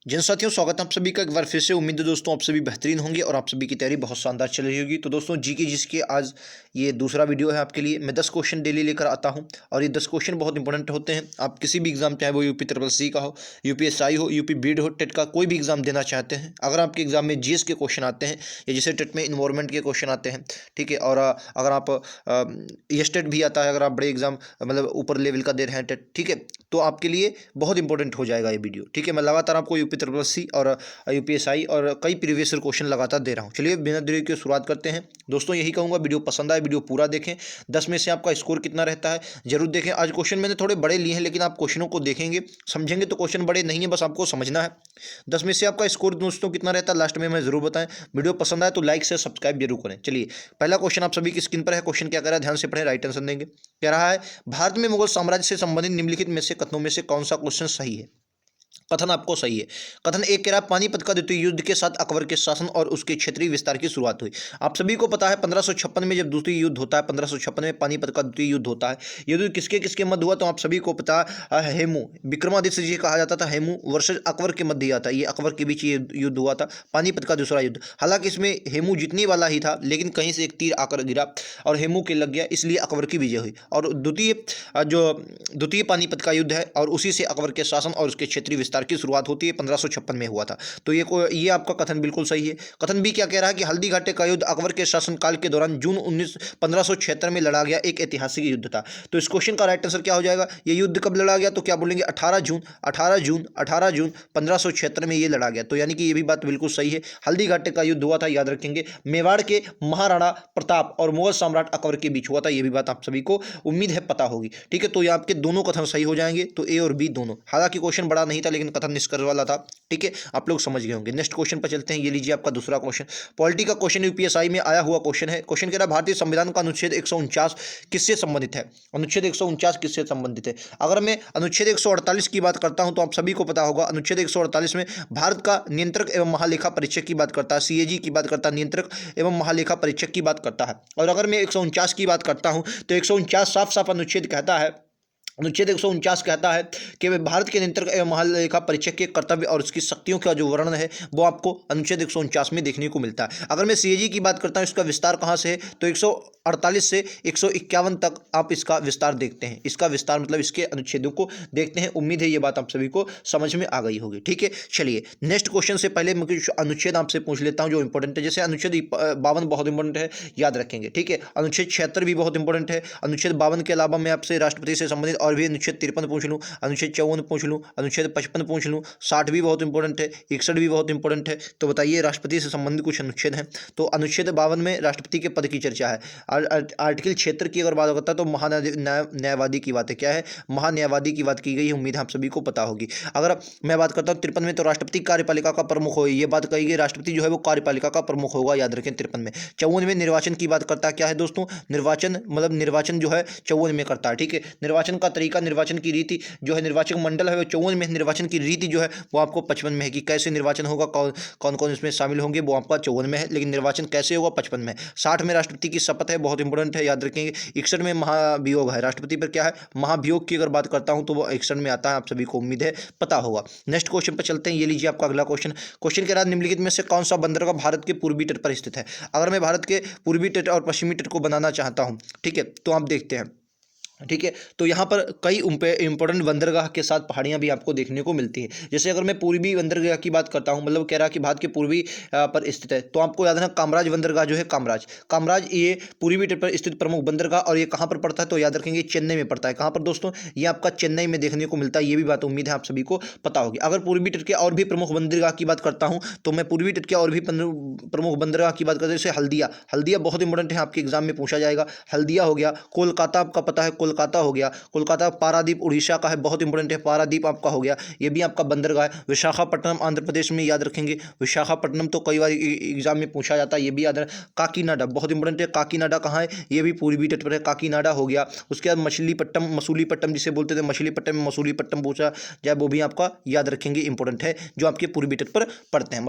जन साथियों, स्वागत है आप सभी का एक बार फिर से। उम्मीद है दोस्तों आप सभी बेहतरीन होंगे और आप सभी की तैयारी बहुत शानदार चल रही होगी। तो दोस्तों जीके जिसके आज ये दूसरा वीडियो है आपके लिए। मैं 10 क्वेश्चन डेली लेकर आता हूं और ये 10 क्वेश्चन बहुत इंपॉर्टेंट होते हैं। आप किसी भी एग्जाम, चाहे वो यूपी ट्रिपल सी का हो, यूपीएसआई हो, यूपी बीड हो, टेट का कोई भी एग्जाम देना चाहते हैं, अगर आपके एग्जाम में जीएस के क्वेश्चन आते हैं या जैसे टेट में इन्वायरमेंट के क्वेश्चन आते हैं, ठीक है, और अगर आप टेट भी आता है, अगर आप बड़े एग्जाम मतलब ऊपर लेवल का दे रहे हैं टेट, ठीक है, तो आपके लिए बहुत इंपॉर्टेंट हो जाएगा ये वीडियो। ठीक है, मैं लगातार आपको यूपी ट्रिपल सी और यूपीएसआई और कई प्रीवियस ईयर क्वेश्चन लगातार दे रहा हूँ। चलिए बिना देरी की शुरुआत करते हैं। दोस्तों यही कहूँगा, वीडियो पसंद आए वीडियो पूरा देखें। 10 में से आपका स्कोर कितना रहता है जरूर देखें। आज क्वेश्चन मैंने थोड़े बड़े लिए हैं, लेकिन आप क्वेश्चनों को देखेंगे समझेंगे तो क्वेश्चन बड़े नहीं है, बस आपको समझना है। 10 में से आपका स्कोर दोस्तों कितना रहता है लास्ट में मैं जरूर बताएं। वीडियो पसंद आए तो लाइक से सब्सक्राइब जरूर करें। चलिए पहला क्वेश्चन आप सभी की स्क्रीन पर है। क्वेश्चन क्या कह रहा है, ध्यान से पढ़ें, राइट आंसर देंगे। कह रहा है, भारत में मुगल साम्राज्य से संबंधित निम्नलिखित में से कथनों में से कौन सा क्वेश्चन सही है। कथन आपको सही है। कथन एक कह रहा है, पानीपत का द्वितीय युद्ध के साथ अकबर के शासन और उसके क्षेत्रीय विस्तार की शुरुआत हुई। आप सभी को पता है 1556 में जब द्वितीय युद्ध होता है, 1556 में पानीपत का द्वितीय युद्ध होता है। युद्ध किसके किसके मध्य हुआ तो आप सभी को पता है, हेमू विक्रमादित्य जी कहा जाता था, हेमू वर्सेस अकबर के मध्य आता है। ये अकबर के बीच ये युद्ध हुआ था, पानीपत का दूसरा युद्ध। हालांकि इसमें हेमू जीतने वाला ही था, लेकिन कहीं से एक तीर आकर गिरा और हेमू के लग गया, इसलिए अकबर की विजय हुई। और द्वितीय पानीपत का युद्ध है और उसी से अकबर के शासन और उसके क्षेत्रीय विस्तार की शुरुआत होती है, 1556 में हुआ था। तो ये आपका कथन बिल्कुल सही है। कथन भी क्या कह रहा है कि हल्दी घाटी का युद्ध अकबर के शासनकाल के दौरान जून 1576 में लड़ा गया एक ऐतिहासिक युद्ध था। तो इस क्वेश्चन का राइट आंसर क्या हो जाएगा, ये युद्ध कब लड़ा गया तो क्या बोलेंगे, 18 जून 1576 में ये लड़ा गया। तो यानी कि ये भी बात बिल्कुल सही है, हल्दी घाटी का युद्ध हुआ था, याद रखेंगे, मेवाड़ के महाराणा प्रताप और मुगल सम्राट अकबर के बीच हुआ था। ये भी बात आप सभी को उम्मीद है पता होगी। ठीक है, तो ये आपके दोनों कथन सही हो जाएंगे, तो ए और बी दोनों। हालांकि क्वेश्चन बड़ा नहीं था, लेकिन कथन निष्कर्ष वाला था। ठीक है, आप लोग समझ गए होंगे। नेक्स्ट क्वेश्चन पर चलते हैं। ये लीजिए आपका दूसरा क्वेश्चन, पॉलिटी का क्वेश्चन, यूपीएसआई में आया हुआ क्वेश्चन है। क्वेश्चन कह रहा है, भारतीय संविधान का अनुच्छेद 149 किससे संबंधित है। अनुच्छेद 149 किससे संबंधित है। अगर मैं अनुच्छेद 148 की बात करता हूं तो आप सभी को पता होगा, अनुच्छेद 148 में भारत का नियंत्रक एवं महालेखा परीक्षक की बात करता है, सीएजी की बात करता है, नियंत्रक एवं महालेखा परीक्षक की बात करता है। और अगर मैं 149 की बात करता हूं तो 149 साफ साफ अनुच्छेद कहता है, अनुच्छेद 149 कहता है कि भारत के नियंत्रक एवं महालेखा परीक्षक के कर्तव्य और उसकी शक्तियों का जो वर्णन है वो आपको अनुच्छेद 149 में देखने को मिलता है। अगर मैं सीएजी की बात करता हूँ, इसका विस्तार कहाँ से है तो 148 से 151 तक आप इसका विस्तार देखते हैं। इसका विस्तार मतलब इसके अनुच्छेदों को देखते हैं। उम्मीद है ये बात आप सभी को समझ में आ गई होगी। ठीक है, चलिए नेक्स्ट क्वेश्चन से पहले मैं कुछ अनुच्छेद आपसे पूछ लेता हूँ जो इंपॉर्टेंट है। जैसे अनुच्छेद 52 बहुत इंपॉर्टेंट है, याद रखेंगे। ठीक है, अनुच्छेद 76 भी बहुत इंपॉर्टेंट है। अनुच्छेद 52 के अलावा मैं आपसे राष्ट्रपति से संबंधित और भी अनुच्छेद 53 पूछ लूँ, अनुच्छेद 54 पूछ लूँ, अनुच्छेद 55 पूछ लूँ, 60 भी बहुत इंपॉर्टेंट है, 61 भी बहुत इंपॉर्टेंट है। तो बताइए राष्ट्रपति से संबंधित कुछ अनुच्छेद हैं। तो अनुच्छेद 52 में राष्ट्रपति के पद की चर्चा है। आर्टिकल क्षेत्र की अगर बात करता है तो महान्यायवादी की बात है, क्या है, महान्यायवादी की बात की गई है। उम्मीद है आप सभी को पता होगी। अगर मैं बात करता हूँ 53 में तो राष्ट्रपति कार्यपालिका का प्रमुख हो, ये बात कही गई, राष्ट्रपति जो है वो कार्यपालिका का प्रमुख होगा, याद रखें 53 में। 54 में निर्वाचन की बात करता है, क्या है दोस्तों, निर्वाचन मतलब निर्वाचन जो है 54 में करता है। ठीक है, निर्वाचन का तरीका, निर्वाचन की रीति जो है, निर्वाचक मंडल है वो 54 में, निर्वाचन की रीति जो है वो आपको 55 में है कि कैसे निर्वाचन होगा, कौन कौन इसमें शामिल होंगे, वो आपका 54 में है, लेकिन निर्वाचन कैसे होगा 55 में। 60 में राष्ट्रपति की शपथ है, बहुत इंपॉर्टेंट है, याद रखेंगे। 61 में महाभियोग है, राष्ट्रपति पर क्या है, महाभियोग की अगर बात करता हूं तो वो 61 में आता है, आप सभी को उम्मीद है पता होगा। नेक्स्ट क्वेश्चन पर चलते हैं। ये लीजिए आपका अगला क्वेश्चन। क्वेश्चन के बाद निम्नलिखित में से कौन सा बंदरगाह भारत के पूर्वी तट पर स्थित है। अगर मैं भारत के पूर्वी तट और पश्चिमी तट को बनाना चाहता हूं, ठीक है, तो आप देखते हैं। ठीक है, तो यहाँ पर कई इंपॉर्टेंट बंदरगाह के साथ पहाड़ियाँ भी आपको देखने को मिलती है। जैसे अगर मैं पूर्वी बंदरगाह की बात करता हूँ, मतलब कह रहा कि भारत के पूर्वी पर स्थित है, तो आपको याद है कामराज बंदरगाह जो है, कामराज ये पूर्वी तट पर स्थित प्रमुख बंदरगाह, और ये कहाँ पर पड़ता है तो याद रखेंगे चेन्नई में पड़ता है। कहाँ पर दोस्तों, ये आपका चेन्नई में देखने को मिलता है। ये भी बात उम्मीद है आप सभी को पता होगी। अगर पूर्वी तट के और भी प्रमुख बंदरगाह की बात करता हूँ तो मैं पूर्वी तट के और भी प्रमुख बंदरगाह की बात करते हैं। जैसे हल्दिया बहुत इंपॉर्टेंट है, आपके एग्जाम में पूछा जाएगा। हल्दिया हो गया, कोलकाता आपका पता है, कोलकाता हो गया, कोलकाता। पारादीप उड़ीसा का है, बहुत इंपॉर्टेंट है, पारादीप आपका हो गया, ये भी आपका बंदरगाह है। विशाखापट्टनम आंध्र प्रदेश में, याद रखेंगे, विशाखापट्टनम तो कई बार एग्जाम में पूछा जाता है, ये भी याद रखें। काकीनाडा बहुत इंपॉर्टेंट है, काकीनाडा कहाँ है, ये भी पूर्वी तट पर है, काकीनाडा हो गया। उसके बाद मछलीपट्टम जिसे बोलते थे, मछलीपट्टम में मसूलीपट्टम पूछा जाए, वो भी आपका याद रखेंगे इंपॉर्टेंट है, जो आपके पूर्वी तट पर पड़ते हैं।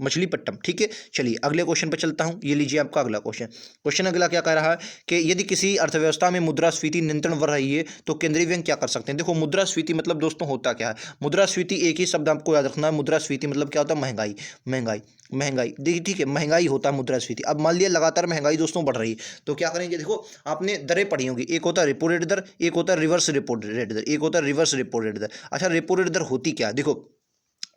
मछलीपट्टनम। ठीक है, चलिए अगले क्वेश्चन पर चलता हूँ। ये लीजिए आपका अगला क्वेश्चन। क्वेश्चन अगला क्या कह रहा है कि यदि किसी अर्थव्यवस्था में मुद्रास्फीति नियंत्रण बढ़ रही है तो केंद्रीय बैंक क्या कर सकते हैं। देखो मुद्रास्फीति मतलब दोस्तों होता क्या है। मुद्रास्फीति एक ही शब्द आपको याद रखना है, मुद्रास्फीति मतलब क्या होता है, महंगाई। महंगाई महंगाई देखिए, ठीक है, महंगाई होता है मुद्रास्फीति। अब मान लिया लगातार महंगाई दोस्तों बढ़ रही है तो क्या करेंगे। देखो आपने दरें पढ़ी होंगी, एक होता है रेपो रेट दर, एक होता है रिवर्स रेपो रेट दर, एक होता है रिवर्स रेपो रेट दर। अच्छा रेपो रेट दर होती क्या है, देखो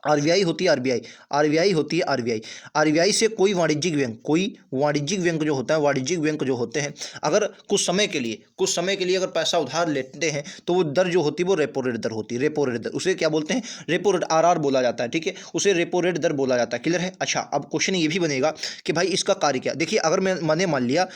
आरबीआई होती है, आरबीआई आरबीआई होती है, आरबीआई आरबीआई से कोई वाणिज्यिक बैंक, कोई वाणिज्यिक बैंक जो होता है, वाणिज्यिक बैंक जो होते हैं, अगर कुछ समय के लिए अगर पैसा उधार लेते हैं तो वो दर जो होती है वो रेपो रेट दर होती है। रेपो रेट दर उसे क्या बोलते हैं, रेपो रेट, आरआर बोला जाता है। ठीक है, उसे रेपो रेट दर बोला जाता है। क्लियर है। अच्छा अब क्वेश्चन ये भी बनेगा कि भाई इसका कार्य क्या। देखिए अगर मैंने मान लिया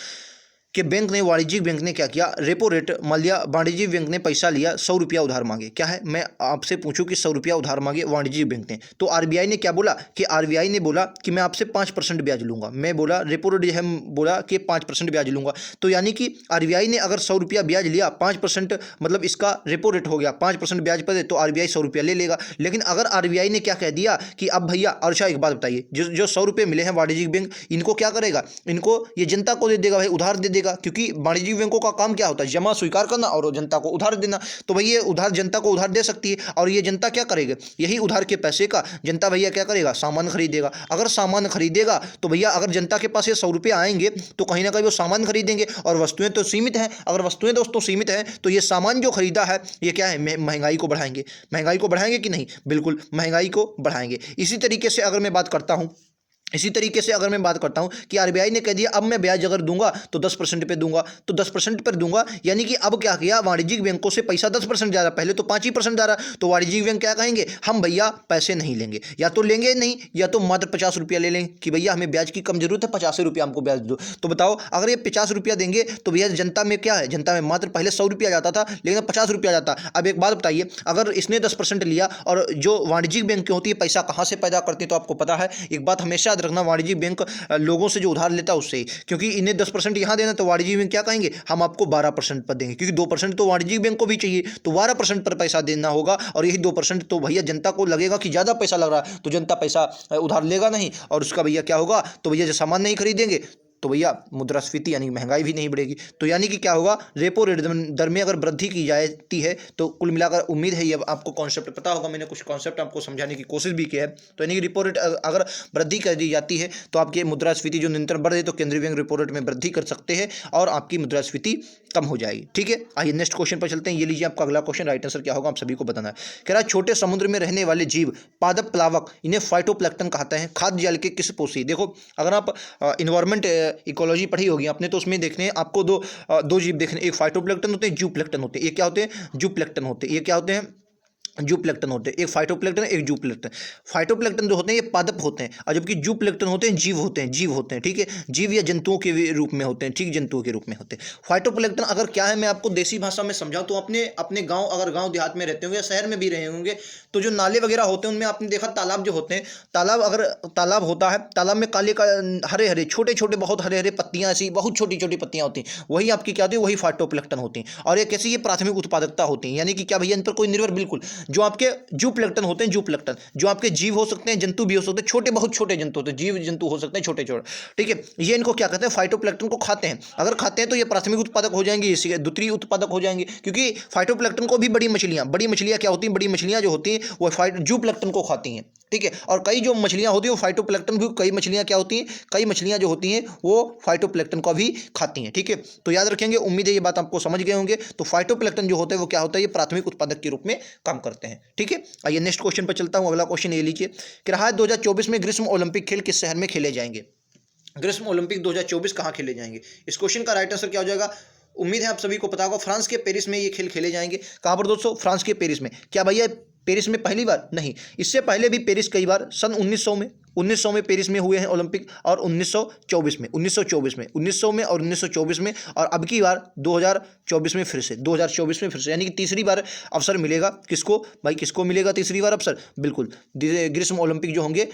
कि बैंक ने, वाणिज्यिक बैंक ने क्या किया, रेपो रेट मान लिया, वाणिज्यिक बैंक ने पैसा लिया 100 रुपया उधार मांगे। क्या है, मैं आपसे पूछूं कि 100 रुपया उधार मांगे वाणिज्यिक बैंक ने, तो आरबीआई ने क्या बोला कि, आरबीआई ने बोला कि मैं आपसे 5% ब्याज लूंगा। मैं बोला रेपो रेट है, बोला कि 5% ब्याज लूंगा। तो यानी कि आरबीआई ने अगर 100 रुपया ब्याज लिया, 5% मतलब इसका रेपो रेट हो गया, 5% ब्याज पर तो आरबीआई 100 रुपया ले लेगा। लेकिन अगर आरबीआई ने क्या कह दिया कि अब भैया, अच्छा एक बात बताइए, जो 100 रुपये मिले हैं वाणिज्यिक बैंक, इनको क्या करेगा, इनको ये जनता को दे देगा भाई, उधार दे देगा। क्योंकि वाणिज्यिक बैंकों का काम क्या होता है, जमा स्वीकार करना और जनता को उधार देना। तो भाई ये उधार, जनता को उधार दे सकती है और ये जनता क्या करेगा, यही उधार के पैसे का जनता भैया क्या करेगा, सामान खरीदेगा। अगर सामान खरीदेगा तो भैया अगर जनता के पास ये 100 रुपये आएंगे तो कहीं ना कहीं वो सामान खरीदेंगे, और वस्तुएं तो सीमित हैं। अगर वस्तुएं दोस्तों सीमित हैं तो ये सामान जो खरीदा है ये क्या है, महंगाई को बढ़ाएंगे। महंगाई को बढ़ाएंगे कि नहीं, बिल्कुल महंगाई को बढ़ाएंगे। इसी तरीके से अगर मैं बात करता हूं कि आरबीआई ने कह दिया अब मैं ब्याज अगर दूंगा तो 10% पे दूंगा, तो 10% पर दूंगा, यानी कि अब क्या किया, वाणिज्यिक बैंकों से पैसा 10% जा रहा, पहले तो 5% जा रहा। तो वाणिज्यिक बैंक क्या कहेंगे, हम भैया पैसे नहीं लेंगे, या तो लेंगे नहीं, या तो मात्र 50 रुपया ले लेंगे कि भैया हमें ब्याज की कम जरूरत है, 50 रुपया हमको ब्याज दो। तो बताओ अगर ये 50 रुपया देंगे तो भैया जनता में क्या है, जनता में मात्र पहले 100 रुपया जाता था, लेकिन 50 रुपया जाता। अब एक बात बताइए, अगर इसने 10% लिया, और जो वाणिज्यिक बैंक होती है पैसा कहाँ से पैदा करती है, तो आपको पता है, एक बात हमेशा याद रखना, वाणिज्यिक बैंक लोगों से जो उधार लेता है उससे, क्योंकि इन्हें 10% यहाँ देना, तो वाणिज्यिक बैंक क्या कहेंगे, हम आपको 12% पर देंगे, क्योंकि 2% तो वाणिज्यिक बैंक को भी चाहिए, तो 12% पर पैसा देना होगा। और यही 2% तो भैया जनता को लगेगा कि ज़्यादा पैसा लग रहा है, तो जनता पैसा उधार लेगा नहीं, और उसका भैया क्या होगा, तो भैया जो सामान नहीं खरीदेंगे तो भैया मुद्रास्फीति यानी महंगाई भी नहीं बढ़ेगी। तो यानी कि क्या होगा, रेपो रेट दर में अगर वृद्धि की जाती है तो कुल मिलाकर, उम्मीद है ये आपको कॉन्सेप्ट पता होगा, मैंने कुछ कॉन्सेप्ट आपको समझाने की कोशिश भी की है। तो यानी कि रेपो रेट अगर वृद्धि कर दी जाती है तो आपकी मुद्रास्फीति जो नियंत्रण बढ़ रही है, तो केंद्रीय बैंक रेपो रेट में वृद्धि कर सकते हैं और आपकी मुद्रास्फीति कम हो जाएगी। ठीक है, आइए नेक्स्ट क्वेश्चन पर चलते हैं। ये लीजिए आपका अगला क्वेश्चन, राइट आंसर क्या होगा आप सभी को बताना है। कह रहा है छोटे समुद्र में रहने वाले जीव, पादप प्लावक, इन्हें फाइटोप्लैंक्टन कहते हैं, खाद्य जाल के किस पोषी। देखो अगर आप इन्वायरमेंट इकोलॉजी पढ़ी होगी आपने, तो उसमें देखने आपको दो जीव देखने, एक फाइटोप्लैंक्टन होते हैं, जूप्लैंक्टन होते हैं। ये क्या होते हैं, जूप्लैंक्टन होते हैं। ये क्या होते हैं, जूप्लैंक्टन होते हैं। एक फाइटोप्लैंक्टन, एक जूप्लैंक्टन। फाइटोप्लैंक्टन जो होते हैं ये पादप होते हैं, और जबकि जूप्लैंक्टन होते हैं जीव होते हैं, जीव होते हैं। ठीक है, जीव या जंतुओं के रूप में होते हैं, ठीक, जंतुओं के रूप में होते हैं। फाइटोप्लैंक्टन अगर क्या है, मैं आपको देसी भाषा में समझाऊं तो अपने गांव, अगर गांव देहात में रहते होंगे या शहर में भी रहे होंगे, तो जो नाले वगैरह होते हैं उनमें आपने देखा तालाब जो होते हैं, तालाब अगर तालाब होता है, तालाब में काले हरे हरे छोटे छोटे बहुत हरे हरे पत्तियां, ऐसी बहुत छोटी छोटी पत्तियां होती हैं, वही आपकी क्या होती है, वही फाइटोप्लैंक्टन होती हैं। और ये कैसी, ये प्राथमिक उत्पादकता होती है, यानी कि क्या भैया इन पर कोई निर्भर, बिल्कुल जो आपके जूप्लैंक्टन होते हैं, जूप्लैंक्टन जो आपके जीव हो सकते हैं, जंतु भी हो सकते हैं, छोटे बहुत छोटे जंतु होते हैं, जीव जंतु हो सकते हैं छोटे छोटे। ठीक है, ये इनको क्या कहते हैं, फाइटोप्लैंक्टन को खाते हैं। अगर खाते हैं तो ये प्राथमिक उत्पादक हो जाएंगे, इसी द्वितीय उत्पादक हो जाएंगे, क्योंकि फाइटोप्लैंक्टन को भी बड़ी मछलियां क्या होती हैं, बड़ी मछलियां जो होती हैं वो जूप्लैंक्टन को खाती हैं। ठीक है, और कई जो मछलियां होती हैं वो फाइटोप्लैंक्टन भी, कई मछलियां क्या होती हैं, कई मछलियां जो होती हैं वो फाइटोप्लैंक्टन को भी खाती हैं। ठीक है, तो याद रखेंगे, उम्मीद है ये बात आपको समझ गए होंगे। तो फाइटोप्लैंक्टन जो होते हैं वो क्या होता है, ये प्राथमिक उत्पादक के रूप में काम करते हैं। ठीक है, आइए नेक्स्ट क्वेश्चन पर चलता हूं। अगला क्वेश्चन ये लीजिए कि रहा है 2024 में ग्रीष्म ओलंपिक खेल किस शहर में खेले जाएंगे। ग्रीष्म ओलंपिक 2024 कहाँ खेले जाएंगे। इस क्वेश्चन का राइट आंसर क्या हो जाएगा, उम्मीद है आप सभी को पता होगा, फ्रांस के पेरिस में ये खेल खेले जाएंगे। कहाँ पर दोस्तों, फ्रांस के पेरिस में। क्या भैया पेरिस में पहली बार नहीं, इससे पहले भी पेरिस कई बार, सन 1900 में पेरिस में हुए हैं ओलंपिक, और 1924 में 1900 में और 1924 में, और अब की बार 2024 में फिर से, यानी कि तीसरी बार अवसर मिलेगा किसको भाई, किसको मिलेगा तीसरी बार अवसर, बिल्कुल ग्रीष्म ओलंपिक जो होंगे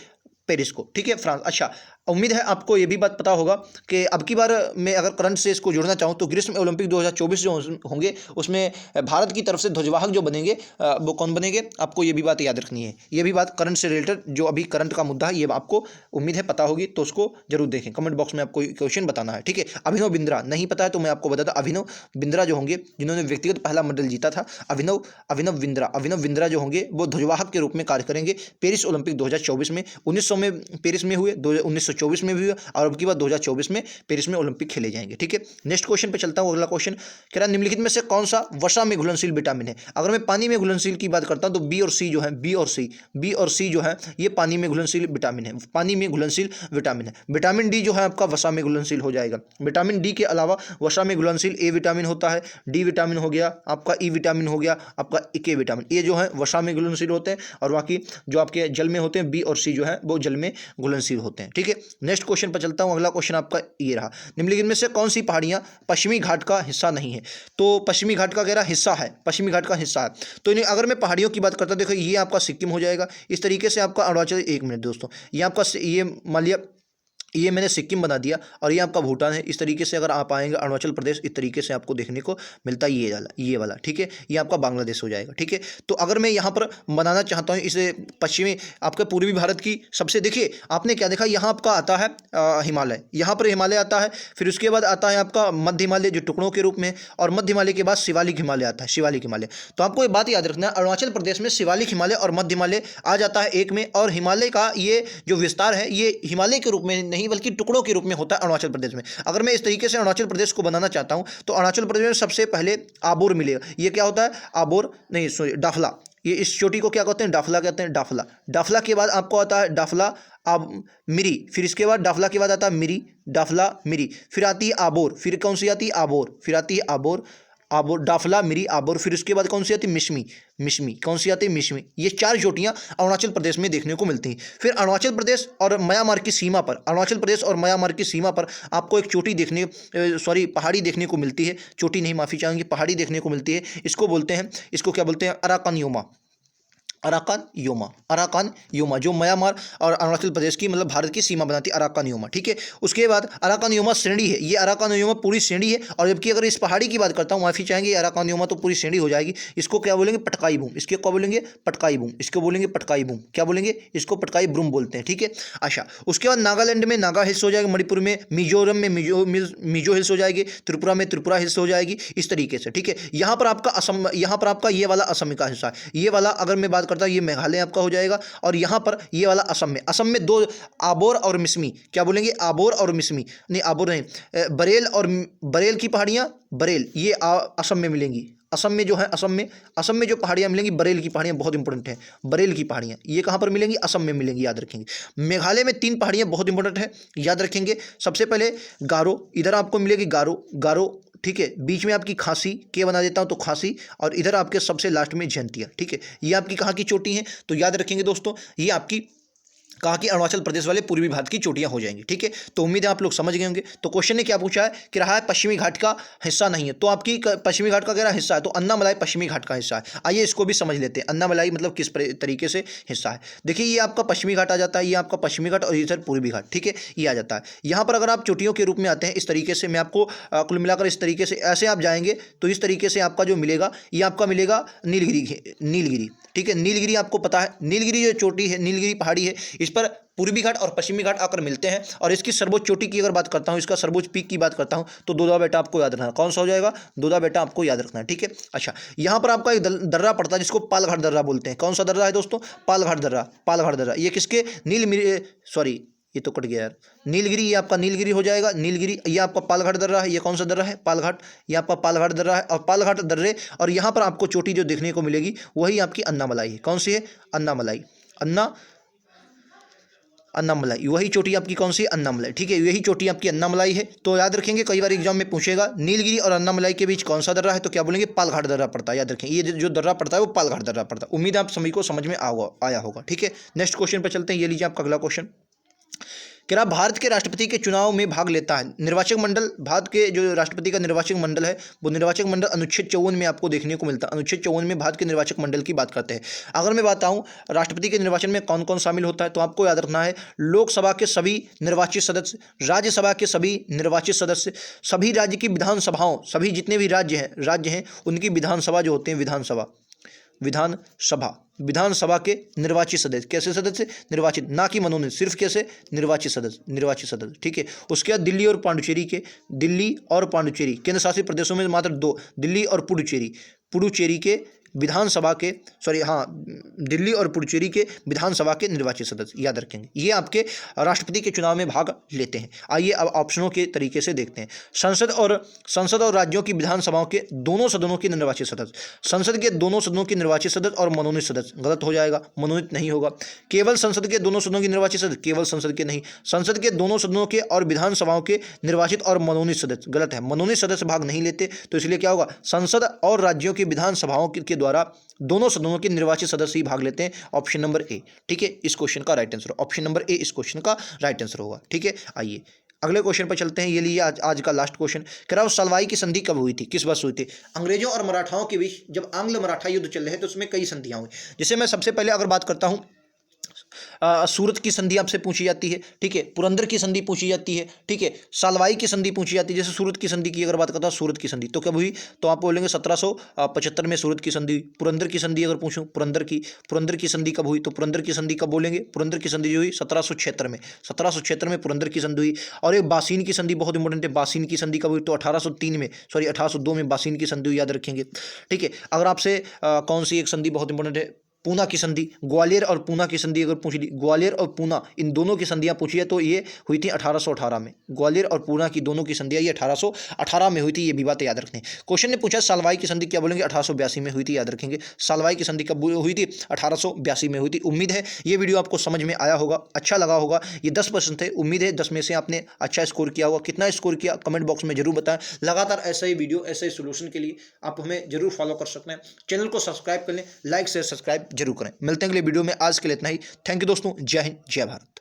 पेरिस को। ठीक है, फ्रांस। अच्छा उम्मीद है आपको ये भी बात पता होगा कि अब की बार मैं अगर करंट से इसको जोड़ना चाहूँ तो ग्रीष्म ओलंपिक 2024 जो होंगे उसमें भारत की तरफ से ध्वजवाहक जो बनेंगे वो कौन बनेंगे, आपको ये भी बात याद रखनी है। ये भी बात करंट से रिलेटेड जो अभी करंट का मुद्दा है ये आपको उम्मीद है पता होगी, तो उसको जरूर देखें। कमेंट बॉक्स में आपको क्वेश्चन बताना है, ठीक है। अभिनव बिंद्रा नहीं पता है तो मैं आपको बताता, अभिनव बिंद्रा जो होंगे जिन्होंने व्यक्तिगत पहला मेडल जीता था, अभिनव बिंद्रा जो होंगे वो ध्वजवाहक के रूप में कार्य करेंगे पेरिस ओलंपिक 2024 में। 1900 में पेरिस में हुए, 1924 में भी हुए और अब की बात 2024 में पेरिस में ओलंपिक खेले जाएंगे, ठीक है। नेक्स्ट क्वेश्चन पे चलता हूँ। अगला क्वेश्चन कह रहा है निम्नलिखित में से कौन सा वसा में घुलनशील विटामिन है। अगर मैं पानी में घुलनशील की बात करता हूँ तो बी और सी जो है, बी और सी जो है ये पानी में घुलनशील विटामिन है, पानी में घुलनशील विटामिन है। विटामिन डी जो है आपका वसा में घुलनशील हो जाएगा। विटामिन डी के अलावा वसा में घुलनशील ए विटामिन होता है, डी विटामिन हो गया आपका, ई विटामिन हो गया आपका, के विटामिन, ये जो है वसा में घुलनशील होते हैं और बाकी जो आपके जल में होते हैं बी और सी जो है वो जल में घुलनशील होते हैं, ठीक है। नेक्स्ट क्वेश्चन पर चलता हूँ। अगला क्वेश्चन आपका ये रहा, निम्नलिखित में से कौन सी पहाड़ियाँ पश्चिमी घाट का हिस्सा नहीं है। तो पश्चिमी घाट का कह रहा हिस्सा है, पश्चिमी घाट का हिस्सा है। तो इन्हें अगर मैं पहाड़ियों की बात करता हूँ, देखो ये आपका सिक्किम हो जाएगा, इस तरीके से आपका अरुणाचल, एक मिनट दोस्तों, ये आपका ये मान लिया ये मैंने सिक्किम बना दिया और ये आपका भूटान है। इस तरीके से अगर आप आएंगे अरुणाचल प्रदेश, इस तरीके से आपको देखने को मिलता है ये वाला, ठीक है। ये आपका बांग्लादेश हो जाएगा, ठीक है। तो अगर मैं यहाँ पर बनाना चाहता हूँ इसे पश्चिमी आपके पूर्वी भारत की सबसे, देखिए आपने क्या देखा, यहाँ आपका आता है हिमालय, यहाँ पर हिमालय आता है, फिर उसके बाद आता है आपका मध्य हिमालय जो टुकड़ों के रूप में, और मध्य हिमालय के बाद शिवालिक हिमालय आता है, शिवालिक हिमालय। तो आपको ये बात याद रखना है, अरुणाचल प्रदेश में शिवालिक हिमालय और मध्य हिमालय आ जाता है एक में, और हिमालय का ये जो विस्तार है ये हिमालय के रूप में नहीं बल्कि टुकड़ों के रूप में होता है अरुणाचल प्रदेश में। अगर मैं इस तरीके से अरुणाचल प्रदेश को बनाना चाहता हूं तो अरुणाचल प्रदेश में सबसे पहले आबोर मिलेगा। ये क्या होता है, आबोर नहीं सॉरी डाफला, ये इस चोटी को क्या कहते हैं, डाफला कहते हैं, डाफला। डाफला के बाद आपको आता है डाफला अब मिरी, फिर इसके बाद डाफला के बाद आता है मिरी, डाफला मिरी, फिर आती है आबोर, फिर कौन सी आती है आबोर, फिर आती है आबोर, आबोर डाफला मिरी आबोर, फिर उसके बाद कौन सी आती है मिशमी, मिशमी कौन सी आती है मिशमी। ये चार चोटियां अरुणाचल प्रदेश में देखने को मिलती हैं। फिर अरुणाचल प्रदेश और म्यांमार की सीमा पर, अरुणाचल प्रदेश और म्यांमार की सीमा पर आपको एक चोटी देखने पहाड़ी देखने को मिलती है, चोटी नहीं माफ़ी चाहेंगे, पहाड़ी देखने को मिलती है। इसको बोलते हैं, इसको क्या बोलते हैं, अराकान योमा, अराकान योमा जो म्यांमार और अरुणाचल प्रदेश की मतलब भारत की सीमा बनाती है, अराकान योमा, ठीक है। उसके बाद अराकान योमा श्रेणी है, ये अराकान योमा पूरी श्रेणी है। और जबकि अगर इस पहाड़ी की बात करता हूँ, माफ़ी चाहेंगे, अराकान योमा तो पूरी श्रेणी हो जाएगी। इसको क्या बोलेंगे, पटकाई बूम, इसके क्या बोलेंगे, पटकाई बूम, इसको बोलेंगे पटकाई बूम, क्या बोलेंगे, इसको पटकाई ब्रूम बोलते हैं, ठीक है। अच्छा, उसके बाद नागालैंड में नागा हिल्स हो जाएगा, मणिपुर में मिजोरम में मिजो हिल्स हो जाएगी, त्रिपुरा में त्रिपुरा हिल्स हो जाएगी, इस तरीके से, ठीक है। यहाँ पर आपका असम, यहाँ पर आपका ये वाला असम का हिस्सा है, ये वाला अगर मैं बात करता हूँ ये मेघालय आपका हो जाएगा। और यहाँ पर ये वाला असम में दो आबोर और मिसमी, क्या बोलेंगे, आबोर और मिसमी, नहीं आबोर नहीं, बरेल की पहाड़ियाँ, बरेल ये असम में मिलेंगी। असम में जो है, असम में जो पहाड़ियाँ मिलेंगी, बरेल की पहाड़ियाँ बहुत इंपॉर्टेंट है, बरेल की पहाड़ियाँ ये कहाँ पर मिलेंगी, असम में मिलेंगी, याद रखेंगे। मेघालय में 3 पहाड़ियाँ बहुत इंपॉर्टेंट है, याद रखेंगे। सबसे पहले गारो, इधर आपको मिलेगी गारो, ठीक है। बीच में आपकी खांसी के बना देता हूँ तो खांसी, और इधर आपके सबसे लास्ट में जयंतिया, ठीक है। ये आपकी कहाँ की चोटी है, तो याद रखेंगे दोस्तों, ये आपकी कहा कि अरुणाचल प्रदेश वाले पूर्वी भारत की चोटियां हो जाएंगी, ठीक है। तो उम्मीद है आप लोग समझ गए होंगे। तो क्वेश्चन ने क्या पूछा है कि रहा है पश्चिमी घाट का हिस्सा नहीं है, तो आपकी पश्चिमी घाट का कह रहा हिस्सा है, तो अन्नामलाई पश्चिमी घाट का हिस्सा है। आइए इसको भी समझ लेते हैं, अन्नामलाई मतलब किस तरीके से हिस्सा है। देखिए ये आपका पश्चिमी घाट आ जाता है, ये आपका पश्चिमी घाट और इधर पूर्वी घाट, ठीक है, ये आ जाता है। यहाँ पर अगर आप चोटियों के रूप में आते हैं इस तरीके से, मैं आपको कुल मिलाकर इस तरीके से ऐसे आप जाएंगे तो इस तरीके से आपका जो मिलेगा ये आपका मिलेगा नीलगिरी, ठीक है। नीलगिरी आपको पता है, नीलगिरी जो चोटी है, नीलगिरी पहाड़ी है, इस पर पूर्वी घाट और पश्चिमी घाट आकर मिलते हैं। और इसकी सर्वोच्च चोटी की अगर बात करता हूँ, इसका सर्वोच्च पीक की बात करता हूँ तो दोदा बेटा आपको याद रखना है, कौन सा हो जाएगा, दोदा बेटा आपको याद रखना है, ठीक है। अच्छा, यहाँ पर आपका एक दर्रा पड़ता है जिसको पालघाट दर्रा बोलते हैं। कौन सा दर्रा है दोस्तों, पालघाट दर्रा। ये किसके, ये तो कट गया यार, नीलगिरी, ये आपका नीलगिरी हो जाएगा, नीलगिरी। ये आपका पालघाट दर्रा है, ये कौन सा दर्रा है, पालघाट, ये आपका पालघाट दर्रा है। और पालघाट दर्रे और यहाँ पर आपको चोटी जो देखने को मिलेगी वही आपकी अन्नामलाई है। कौन सी है, अन्नामलाई, अन्नामलाई, वही चोटी आपकी कौन सी, अन्नामलाई, ठीक है। यही चोटी आपकी अन्नामलाई है। तो याद रखेंगे, कई बार एग्जाम में पूछेगा नीलगिरी और अन्नामलाई के बीच कौन सा दर्रा है, तो क्या बोलेंगे, पालघाट दर्रा पड़ता है। याद रखें, ये जो दर्रा पड़ता है वो पालघाट दर्रा पड़ता है। उम्मीद है आप सभी को समझ में आया होगा, ठीक है। नेक्स्ट क्वेश्चन पर चलते हैं, ये लीजिए आपका अगला क्वेश्चन। कह रहा भारत के राष्ट्रपति के चुनाव में भाग लेता है निर्वाचक मंडल। भारत के जो राष्ट्रपति का निर्वाचक मंडल है वो निर्वाचक मंडल अनुच्छेद 54 में आपको देखने को मिलता है। अनुच्छेद 54 में भारत के निर्वाचक मंडल की बात करते हैं। अगर मैं बताऊं राष्ट्रपति के निर्वाचन में कौन कौन शामिल होता है तो आपको याद रखना है लोकसभा के सभी निर्वाचित सदस्य, राज्यसभा के सभी निर्वाचित सदस्य, सभी राज्य की विधानसभाओं, सभी जितने भी राज्य हैं उनकी विधानसभा जो होते हैं विधानसभा के निर्वाचित सदस्य। कैसे सदस्य? निर्वाचित, ना कि मनोनीत, सिर्फ कैसे? निर्वाचित सदस्य। ठीक है। उसके बाद दिल्ली और पांडुचेरी केंद्र शासित प्रदेशों में मात्र 2, दिल्ली और पुडुचेरी के विधानसभा के दिल्ली और पुडुचेरी के विधानसभा के निर्वाचित सदस्य याद रखेंगे। ये आपके राष्ट्रपति के चुनाव में भाग लेते हैं। आइए अब ऑप्शनों के तरीके से देखते हैं। संसद और राज्यों की विधानसभाओं के दोनों सदनों के निर्वाचित सदस्य, संसद के दोनों सदनों के निर्वाचित सदस्य और मनोनीत सदस्य, गलत हो जाएगा, मनोनीत नहीं होगा। केवल संसद के दोनों सदनों के निर्वाचित सदस्य, केवल संसद के नहीं, संसद के दोनों सदनों के और विधानसभाओं के निर्वाचित और मनोनीत सदस्य, गलत है, मनोनीत सदस्य भाग नहीं लेते। तो इसलिए क्या होगा? संसद और राज्यों की विधानसभाओं के द्वारा दोनों सदनों के निर्वाचित सदस्य ही भाग लेते हैं। ऑप्शन नंबर ए, ठीक है, इस क्वेश्चन का right answer, option number A इस क्वेश्चन का राइट आंसर होगा। ठीक है। आइए अगले क्वेश्चन पर चलते हैं। ये लिए आज का लास्ट क्वेश्चन। कह रहा हूं सलवाई की संधि कब हुई थी, किस वर्ष हुई थी? अंग्रेजों और मराठाओं के बीच जब आंग्ल मराठा युद्ध चल रहे थे तो उसमें कई संधियां हुई। जैसे मैं सबसे पहले अगर बात करता हूं सूरत की संधि आपसे पूछी जाती है, ठीक है, पुरंदर की संधि पूछी जाती है, ठीक है, सालवाई की संधि पूछी जाती है। जैसे सूरत की संधि की अगर बात करता हूं, सूरत की संधि तो कब हुई? तो आप बोलेंगे 1775 में सूरत की संधि हुई। पुरंदर की संधि अगर पूछूं, पुरंदर की संधि कब हुई? तो पुरंदर की संधि कब बोलेंगे? पुरंदर की संधि जो हुई 1776 में पुरंदर की संधि हुई। और एक बासीन की संधि बहुत इंपॉर्टेंट है, बासीन की संधि कब हुई? तो 1802 में बासीन की संधि हुई, याद रखेंगे। ठीक है। अगर आपसे कौन सी एक संधि बहुत इंपॉर्टेंट है? पूना की संधि, ग्वालियर और पूना की संधि अगर पूछ ली, ग्वालियर और पूना इन दोनों की संधियां पूछी है तो ये हुई थी 1818 में। ग्वालियर और पूना की दोनों की संधियां ये 1818 में हुई थी, ये भी बातें याद रखनी है। क्वेश्चन ने पूछा सालवाई की संधि, क्या बोलेंगे? 1882 में हुई थी, याद रखेंगे। सालवाई की संधि कब हुई थी? 1882 में हुई थी। उम्मीद है ये वीडियो आपको समझ में आया होगा, अच्छा लगा होगा। ये 10 प्रश्न थे, उम्मीद है 10 में से आपने अच्छा स्कोर किया होगा। कितना स्कोर किया कमेंट बॉक्स में जरूर बताएं। लगातार ऐसा ही वीडियो, ऐसे ही सोल्यूशन के लिए आप हमें जरूर फॉलो कर सकते हैं। चैनल को सब्सक्राइब कर लें, लाइक शेयर सब्सक्राइब जरूर करें। मिलते हैं अगले वीडियो में। आज के लिए इतना ही। थैंक यू दोस्तों। जय हिंद, जय भारत।